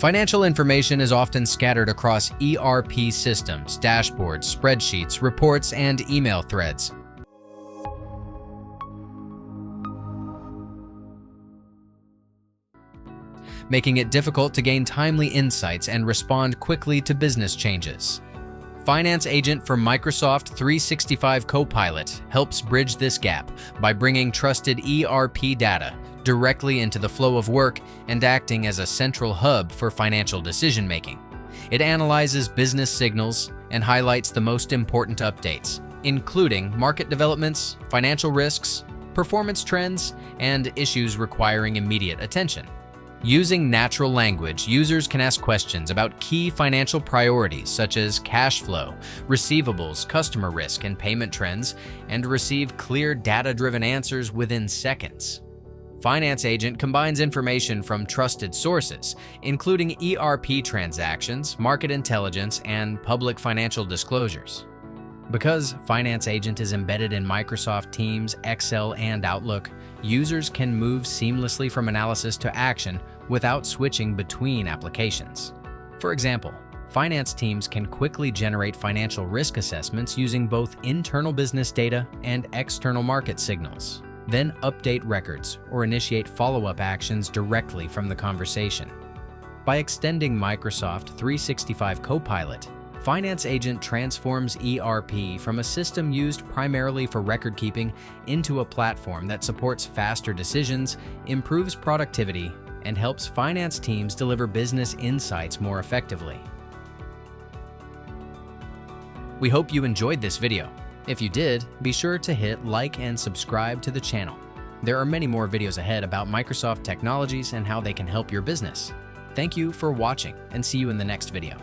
Financial information is often scattered across ERP systems, dashboards, spreadsheets, reports, and email threads. Making it difficult to gain timely insights and respond quickly to business changes. Finance Agent for Microsoft 365 Copilot helps bridge this gap by bringing trusted ERP data directly into the flow of work and acting as a central hub for financial decision-making. It analyzes business signals and highlights the most important updates, including market developments, financial risks, performance trends, and issues requiring immediate attention. Using natural language, users can ask questions about key financial priorities such as cash flow, receivables, customer risk, and payment trends, and receive clear data-driven answers within seconds. Finance Agent combines information from trusted sources, including ERP transactions, market intelligence, and public financial disclosures. Because Finance Agent is embedded in Microsoft Teams, Excel, and Outlook, users can move seamlessly from analysis to action without switching between applications. For example, finance teams can quickly generate financial risk assessments using both internal business data and external market signals, then update records or initiate follow-up actions directly from the conversation. By extending Microsoft 365 Copilot, Finance Agent transforms ERP from a system used primarily for record-keeping into a platform that supports faster decisions, improves productivity, and helps finance teams deliver business insights more effectively. We hope you enjoyed this video. If you did, be sure to hit like and subscribe to the channel. There are many more videos ahead about Microsoft technologies and how they can help your business. Thank you for watching, and see you in the next video.